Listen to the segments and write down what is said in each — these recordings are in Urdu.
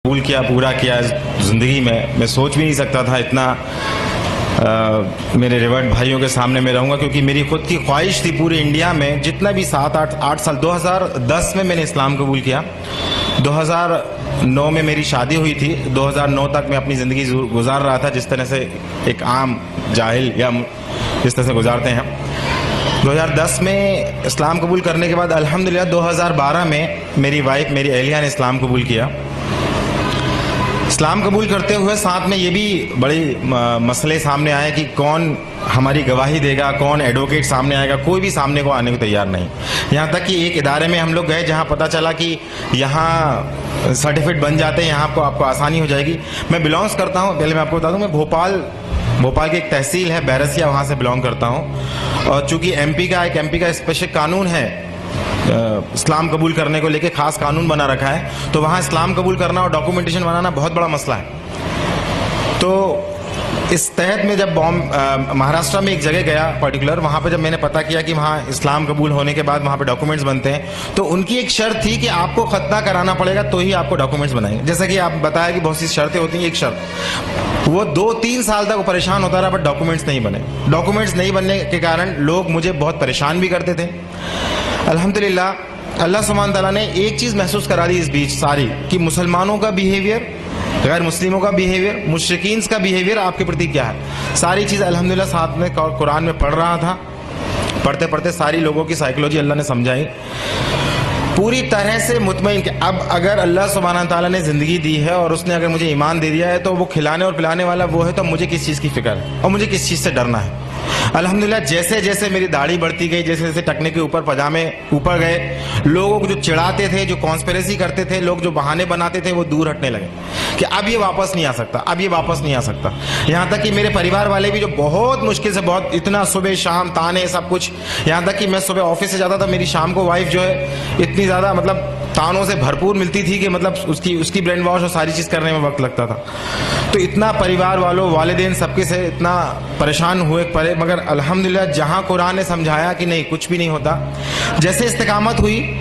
قبول کیا، پورا کیا زندگی میں سوچ بھی نہیں سکتا تھا اتنا میرے ریورٹ بھائیوں کے سامنے میں رہوں گا، کیونکہ میری خود کی خواہش تھی پورے انڈیا میں جتنا بھی 7-8 سال 2010 میں نے اسلام قبول کیا، 2009 میں میری شادی ہوئی تھی، 2009 تک میں اپنی زندگی گزار رہا تھا جس طرح سے ایک عام جاہل یا جس طرح سے گزارتے ہیں۔ 2010 میں اسلام قبول کرنے کے بعد الحمدللہ 2012 میں میری وائف میری اہلیہ نے اسلام قبول کیا۔ اسلام قبول کرتے ہوئے ساتھ میں یہ بھی بڑے مسئلے سامنے آئے کہ کون ہماری گواہی دے گا، کون ایڈوکیٹ سامنے آئے گا، کوئی بھی سامنے کو آنے کو تیار نہیں۔ یہاں تک کہ ایک ادارے میں ہم لوگ گئے جہاں پتہ چلا کہ یہاں سرٹیفکیٹ بن جاتے ہیں، یہاں آپ کو آسانی ہو جائے گی۔ میں بلانگس کرتا ہوں، پہلے میں آپ کو بتا دوں، میں بھوپال کی ایک تحصیل ہے بیرسیا، وہاں سے بلانگ کرتا ہوں، اور چونکہ ایم پی کا اسپیشل قانون ہے اسلام قبول کرنے کو لے کے، خاص قانون بنا رکھا ہے، تو وہاں اسلام قبول کرنا اور ڈاکومنٹیشن بنانا بہت بڑا مسئلہ ہے۔ تو اس تحت میں جب مہاراشٹر میں ایک جگہ گیا پرٹیکولر، وہاں پہ جب میں نے پتہ کیا کہ وہاں اسلام قبول ہونے کے بعد وہاں پہ ڈاکومنٹس بنتے ہیں، تو ان کی ایک شرط تھی کہ آپ کو ختنہ کرانا پڑے گا تو ہی آپ کو ڈاکومنٹس بنائیں گے۔ جیسا کہ آپ بتایا کہ بہت سی شرطیں ہوتی ہیں، ایک شرط وہ 2-3 سال تک وہ پریشان ہوتا رہا بٹ ڈاکومنٹس نہیں بنے۔ ڈاکومنٹس نہیں بننے کے کارن لوگ مجھے بہت پریشان بھی کرتے تھے۔ الحمدللہ اللہ سبحانہ تعالیٰ نے ایک چیز محسوس کرا دی اس بیچ ساری، کہ مسلمانوں کا بیہیویئر، غیر مسلموں کا بیہیویئر، مشرکین کا بیہیویئر آپ کے پرتی کیا ہے، ساری چیز الحمدللہ ساتھ میں قرآن میں پڑھ رہا تھا۔ پڑھتے پڑھتے ساری لوگوں کی سائیکولوجی اللہ نے سمجھائی، پوری طرح سے مطمئن کہ اب اگر اللہ سبحانہ تعالیٰ نے زندگی دی ہے اور اس نے اگر مجھے ایمان دے دیا ہے تو وہ کھلانے اور پلانے والا وہ ہے، تو مجھے کس چیز کی فکر ہے اور مجھے کس چیز سے ڈرنا ہے۔ الحمدللہ جیسے جیسے میری داڑھی بڑھتی گئی، جیسے جیسے ٹکنے کے اوپر پاجامے اوپر گئے، لوگوں کو جو چڑھاتے تھے، جو کانسپریسی کرتے تھے، لوگ جو بہانے بناتے تھے، وہ دور ہٹنے لگے کہ اب یہ واپس نہیں آ سکتا، اب یہ واپس نہیں آ سکتا۔ یہاں تک کہ میرے پریوار والے بھی جو بہت مشکل سے بہت اتنا صبح شام تانے سب کچھ، یہاں تک کہ میں صبح آفس سے جاتا تھا، میری شام کو وائف جو ہے اتنی زیادہ مطلب تانوں سے بھرپور ملتی تھی کہ مطلب اس کی برین واش اور ساری چیز کرنے میں وقت لگتا تھا۔ تو اتنا پریوار والوں، والدین سب کے سے اتنا پریشان ہوئے پڑے، مگر الحمدللہ جہاں قرآن نے سمجھایا کہ نہیں کچھ بھی نہیں ہوتا، جیسے استقامت ہوئی،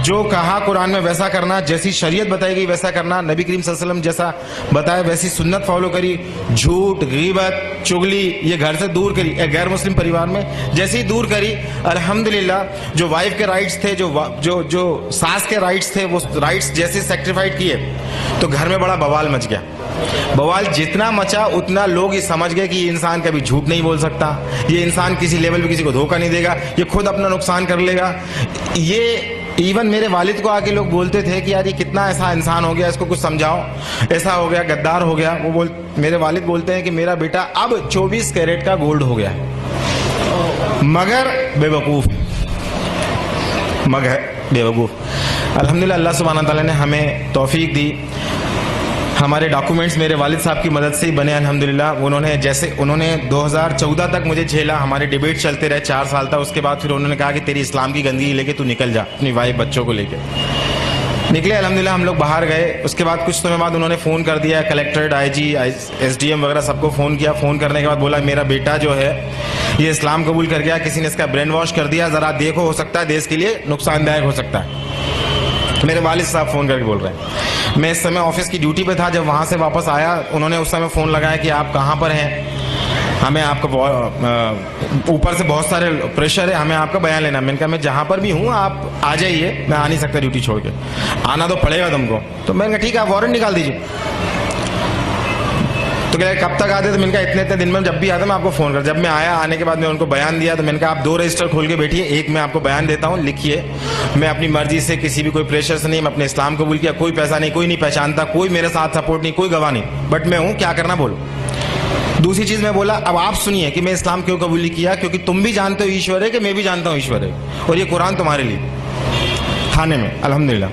جو کہا قرآن میں ویسا کرنا، جیسی شریعت بتائی گئی ویسا کرنا، نبی کریم صلی اللہ علیہ وسلم جیسا بتایا ویسی سنت فالو کری، جھوٹ، غیبت، چغلی یہ گھر سے دور کری، ایک غیر مسلم پریوار میں جیسے ہی دور کری، الحمدللہ جو وائف کے رائٹس تھے، جو ساس کے رائٹس تھے، وہ رائٹس جیسے سیکریفائڈ کیے تو گھر میں بڑا بوال مچ گیا۔ بوال جتنا مچا اتنا لوگ یہ سمجھ گئے کہ یہ انسان کبھی جھوٹ نہیں بول سکتا، یہ انسان کسی لیول پہ کسی کو دھوکہ نہیں دے گا، یہ خود اپنا نقصان کر لے گا۔ یہ ایون میرے والد کو آ کے لوگ بولتے تھے کہ یار یہ کتنا ایسا انسان ہو گیا، اس کو کچھ سمجھاؤ، ایسا ہو گیا، غدار ہو گیا۔ میرے والد بولتے ہیں کہ میرا بیٹا اب 24 کیرٹ کا گولڈ ہو گیا مگر بے وقوف۔ الحمدللہ اللہ سبحانہ تعالیٰ نے ہمیں توفیق دی، ہمارے ڈاکومنٹس میرے والد صاحب کی مدد سے ہی بنے الحمدللہ۔ انہوں نے 2014 تک مجھے جھیلا، ہمارے ڈیبیٹ چلتے رہے 4 سال تک، اس کے بعد پھر انہوں نے کہا کہ تیری اسلام کی گندگی لے کے تو نکل جا، اپنی وائف بچوں کو لے کے نکلے۔ الحمدللہ ہم لوگ باہر گئے، اس کے بعد کچھ سمے بعد انہوں نے فون کر دیا، کلیکٹریٹ، آئی جی، ایس ڈی ایم وغیرہ سب کو فون کیا۔ فون کرنے کے بعد بولا میرا بیٹا جو ہے یہ اسلام قبول کر گیا، کسی نے اس کا برین واش کر دیا، ذرا دیکھو، ہو سکتا ہے دیش کے لیے نقصان دائک ہو سکتا ہے۔ میرے والد صاحب فون کر کے بول رہے ہیں، میں اس سمے آفس کی ڈیوٹی پہ تھا، جب وہاں سے واپس آیا انہوں نے اس سمے فون لگایا کہ آپ کہاں پر ہیں، ہمیں آپ کا اوپر سے بہت سارے پریشر ہے، ہمیں آپ کا بیان لینا۔ میں نے کہا میں جہاں پر بھی ہوں آپ آ جائیے، میں آ نہیں سکتا ڈیوٹی چھوڑ کے، آنا تو پڑے گا تم کو۔ تو میں نے کہا ٹھیک ہے آپ وارنٹ نکال دیجیے۔ تو کہ کب تک آتے؟ تو میں نے کہا اتنے دن میں جب بھی آتا میں آپ کو فون کر۔ جب میں آیا، آنے کے بعد میں ان کو بیان دیا، تو میں نے کہا آپ 2 رجسٹر کھول کے بیٹھیے، ایک میں آپ کو بیان دیتا ہوں، لکھیے، میں اپنی مرضی سے کسی بھی کوئی پریشر سے نہیں، میں اپنے اسلام قبول کیا، کوئی پیسہ نہیں، کوئی نہیں پہچانتا، کوئی میرے ساتھ سپورٹ نہیں، کوئی گواہ نہیں، بٹ میں ہوں، کیا کرنا بولو۔ دوسری چیز میں بولا اب آپ سنیے کہ میں اسلام کیوں قبول کیا، کیونکہ تم بھی جانتے ہو ایشور ہے کہ میں بھی جانتا ہوں ایشور ہے، اور یہ قرآن تمہارے لیے تھانے میں الحمدللہ۔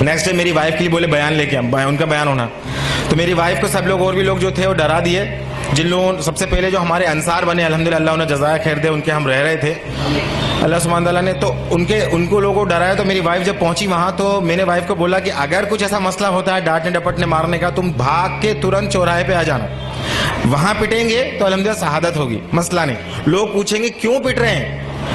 نیکسٹ ڈے میری وائف کے لیے بولے بیان لے کے، ان کا بیان ہونا، تو میری وائف کو سب لوگ اور بھی لوگ جو تھے وہ ڈرا دیے، جن لوگوں سب سے پہلے جو ہمارے انصار بنے الحمدللہ، اللہ انہیں جزائے خیر دے، ان کے ہم رہ رہے تھے اللہ سبحانہ تعالیٰ نے، تو ان کو لوگوں کو ڈرایا۔ تو میری وائف جب پہنچی وہاں تو میں نے وائف کو بولا کہ اگر کچھ ایسا مسئلہ ہوتا ہے ڈانٹنے ڈپٹنے مارنے کا، تم بھاگ کے ترنت چوراہے پہ آ جانا، وہاں پٹیں گے تو الحمدللہ شہادت ہوگی، مسئلہ نہیں۔ لوگ پوچھیں گے کیوں پٹ رہے ہیں،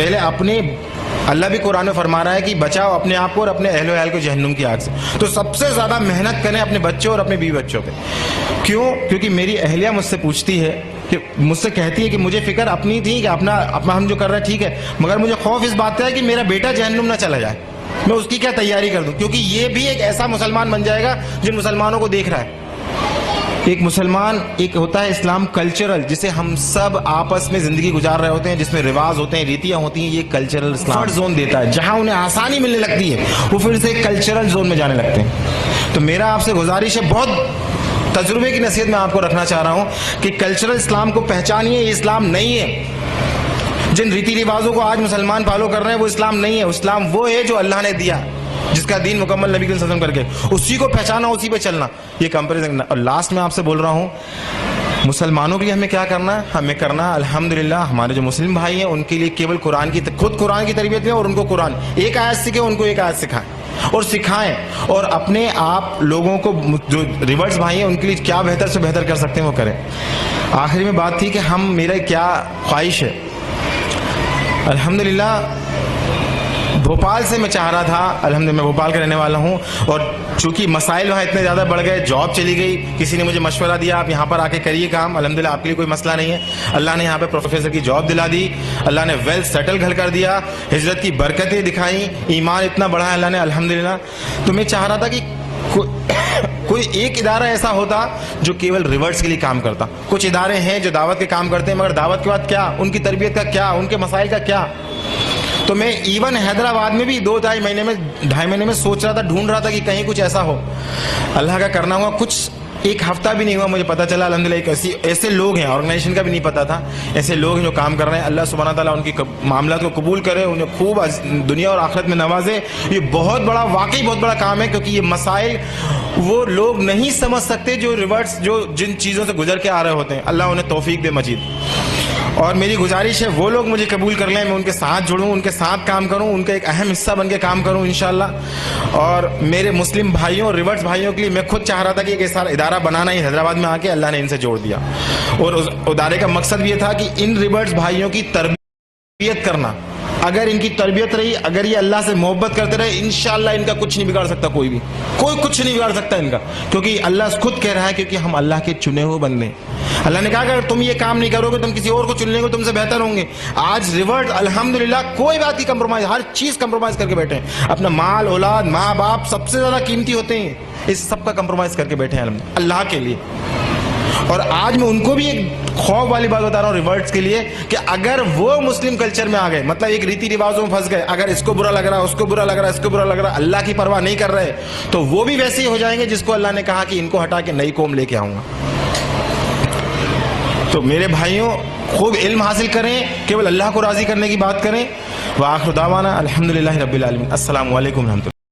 پہلے اپنے اللہ بھی قرآن میں فرما رہا ہے کہ بچاؤ اپنے آپ کو اور اپنے اہل و عیال کو جہنم کی آگ سے. تو سب سے زیادہ محنت کریں اپنے بچوں اور اپنے بیوی بچوں پہ. کیوں؟ کیونکہ میری اہلیہ مجھ سے پوچھتی ہے کہ مجھ سے کہتی ہے کہ مجھے فکر اپنی تھی کہ اپنا ہم جو کر رہے ہیں ٹھیک ہے، مگر مجھے خوف اس بات کا ہے کہ میرا بیٹا جہنم نہ چلا جائے، میں اس کی کیا تیاری کر دوں، کیونکہ یہ بھی ایک ایسا مسلمان بن جائے گا جن مسلمانوں کو دیکھ رہا ہے. ایک مسلمان، ایک ہوتا ہے اسلام کلچرل، جسے ہم سب آپس میں زندگی گزار رہے ہوتے ہیں، جس میں رواج ہوتے ہیں، ریتیاں ہوتی ہیں. یہ کلچرل اسلام زون دیتا ہے، جہاں انہیں آسانی ملنے لگتی ہے وہ پھر سے کلچرل زون میں جانے لگتے ہیں. تو میرا آپ سے گزارش ہے، بہت تجربے کی نصیحت میں آپ کو رکھنا چاہ رہا ہوں کہ کلچرل اسلام کو پہچانیے. یہ اسلام نہیں ہے. جن ریتی رواجوں کو آج مسلمان فالو کر رہے ہیں وہ اسلام نہیں ہے. اسلام وہ ہے جو اللہ نے دیا، جس کا دین مکمل نبی صلی اللہ علیہ وسلم کر کے اسی کو پہچانا، اسی پہ چلنا. یہ کمپیریزن. اور لاسٹ میں آپ سے بول رہا ہوں، مسلمانوں کے لیے ہمیں کیا کرنا ہے؟ ہمیں کرنا الحمدللہ ہمارے جو مسلم بھائی ہیں ان کے لیے کیول خود قرآن کی تربیت دیں اور ان کو قرآن ایک آیت سکھیں، ان کو ایک آیت سکھائیں اور سکھائیں. اور اپنے آپ لوگوں کو جو ریورس بھائی ہیں ان کے لیے کیا بہتر سے بہتر کر سکتے ہیں وہ کریں. آخری میں بات تھی کہ میرا کیا خواہش ہے. الحمدللہ بھوپال سے میں چاہ رہا تھا، الحمدللہ میں بھوپال کا رہنے والا ہوں، اور چونکہ مسائل وہاں اتنے زیادہ بڑھ گئے، جاب چلی گئی، کسی نے مجھے مشورہ دیا آپ یہاں پر آ کے کریے کام. الحمدللہ آپ کے لیے کوئی مسئلہ نہیں ہے. اللہ نے یہاں پہ پروفیسر کی جاب دلا دی، اللہ نے ویلتھ سیٹل گھر کر دیا، ہجرت کی برکتیں دکھائیں، ایمان اتنا بڑھا ہے اللہ نے الحمدللہ. تو میں چاہ رہا تھا کہ کوئی ایک ادارہ ایسا ہوتا جو کیول ریورس کے لیے کام کرتا. کچھ ادارے ہیں جو دعوت کے کام کرتے ہیں، مگر دعوت کے بعد کیا، ان کی تربیت کا کیا، ان کے مسائل کا کیا. تو میں ایون حیدرآباد میں بھی 2-2.5 مہینے میں سوچ رہا تھا، ڈھونڈ رہا تھا کہ کہیں کچھ ایسا ہو. اللہ کا کرنا ہوا، کچھ ایک ہفتہ بھی نہیں ہوا مجھے پتا چلا الحمدللہ ایک ایسے لوگ ہیں، آرگنائزیشن کا بھی نہیں پتا تھا، ایسے لوگ ہیں جو کام کر رہے ہیں. اللہ سبحانہ تعالیٰ ان کی معاملات کو قبول کرے، انہیں خوب دنیا اور آخرت میں نوازے. یہ بہت بڑا، واقعی بہت بڑا کام ہے، کیونکہ یہ مسائل وہ لوگ نہیں سمجھ سکتے جو ریورس، جو جن چیزوں سے گزر کے آ رہے ہوتے ہیں. اللہ انہیں توفیق دے مزید. اور میری گزارش ہے وہ لوگ مجھے قبول کر لیں، میں ان کے ساتھ جڑوں، ان کے ساتھ کام کروں، ان کا ایک اہم حصہ بن کے کام کروں انشاءاللہ. اور میرے مسلم بھائیوں اور ریورس بھائیوں کے لیے میں خود چاہ رہا تھا کہ ایک ایسا ادارہ بنانا ہی حیدرآباد میں آ کے اللہ نے ان سے جوڑ دیا. اور اس ادارے کا مقصد بھی یہ تھا کہ ان ریورس بھائیوں کی تربیت کرنا. اگر ان کی تربیت رہی، اگر یہ اللہ سے محبت کرتے رہے، انشاءاللہ ان کا کچھ نہیں بگاڑ سکتا، کوئی کچھ نہیں بگاڑ سکتا ان کا. کیونکہ اللہ خود کہہ رہا ہے، کیونکہ ہم اللہ کے چنے ہوئے بندے ہیں. اللہ نے کہا کہ اگر تم یہ کام نہیں کرو گے تم کسی اور کو چن لیں گے، تم سے بہتر ہوں گے. آج ریورس الحمدللہ کوئی بات کی کمپرومائز، ہر چیز کمپرومائز کر کے بیٹھے ہیں. اپنا مال، اولاد، ماں باپ سب سے زیادہ قیمتی ہوتے ہیں، اس سب کا کمپرومائز کر کے بیٹھے ہیں اللہ کے لیے. اور آج میں ان کو بھی ایک خوف والی بات بتا رہا ہوں ریورٹس کے لیے کہ اگر وہ مسلم کلچر میں آ گئے، مطلب ایک ریتی رواجوں میں پھنس گئے، اگر اس کو برا لگ رہا ہے، اس کو برا لگ رہا ہے، اس کو برا لگ رہا ہے، اللہ کی پرواہ نہیں کر رہے، تو وہ بھی ویسے ہی ہو جائیں گے جس کو اللہ نے کہا کہ ان کو ہٹا کے نئی قوم لے کے آؤں گا. تو میرے بھائیوں خوب علم حاصل کریں، کیول اللہ کو راضی کرنے کی بات کریں. وآخر دعوانا الحمدللہ رب العالمین. السلام علیکم ورحمۃ اللہ.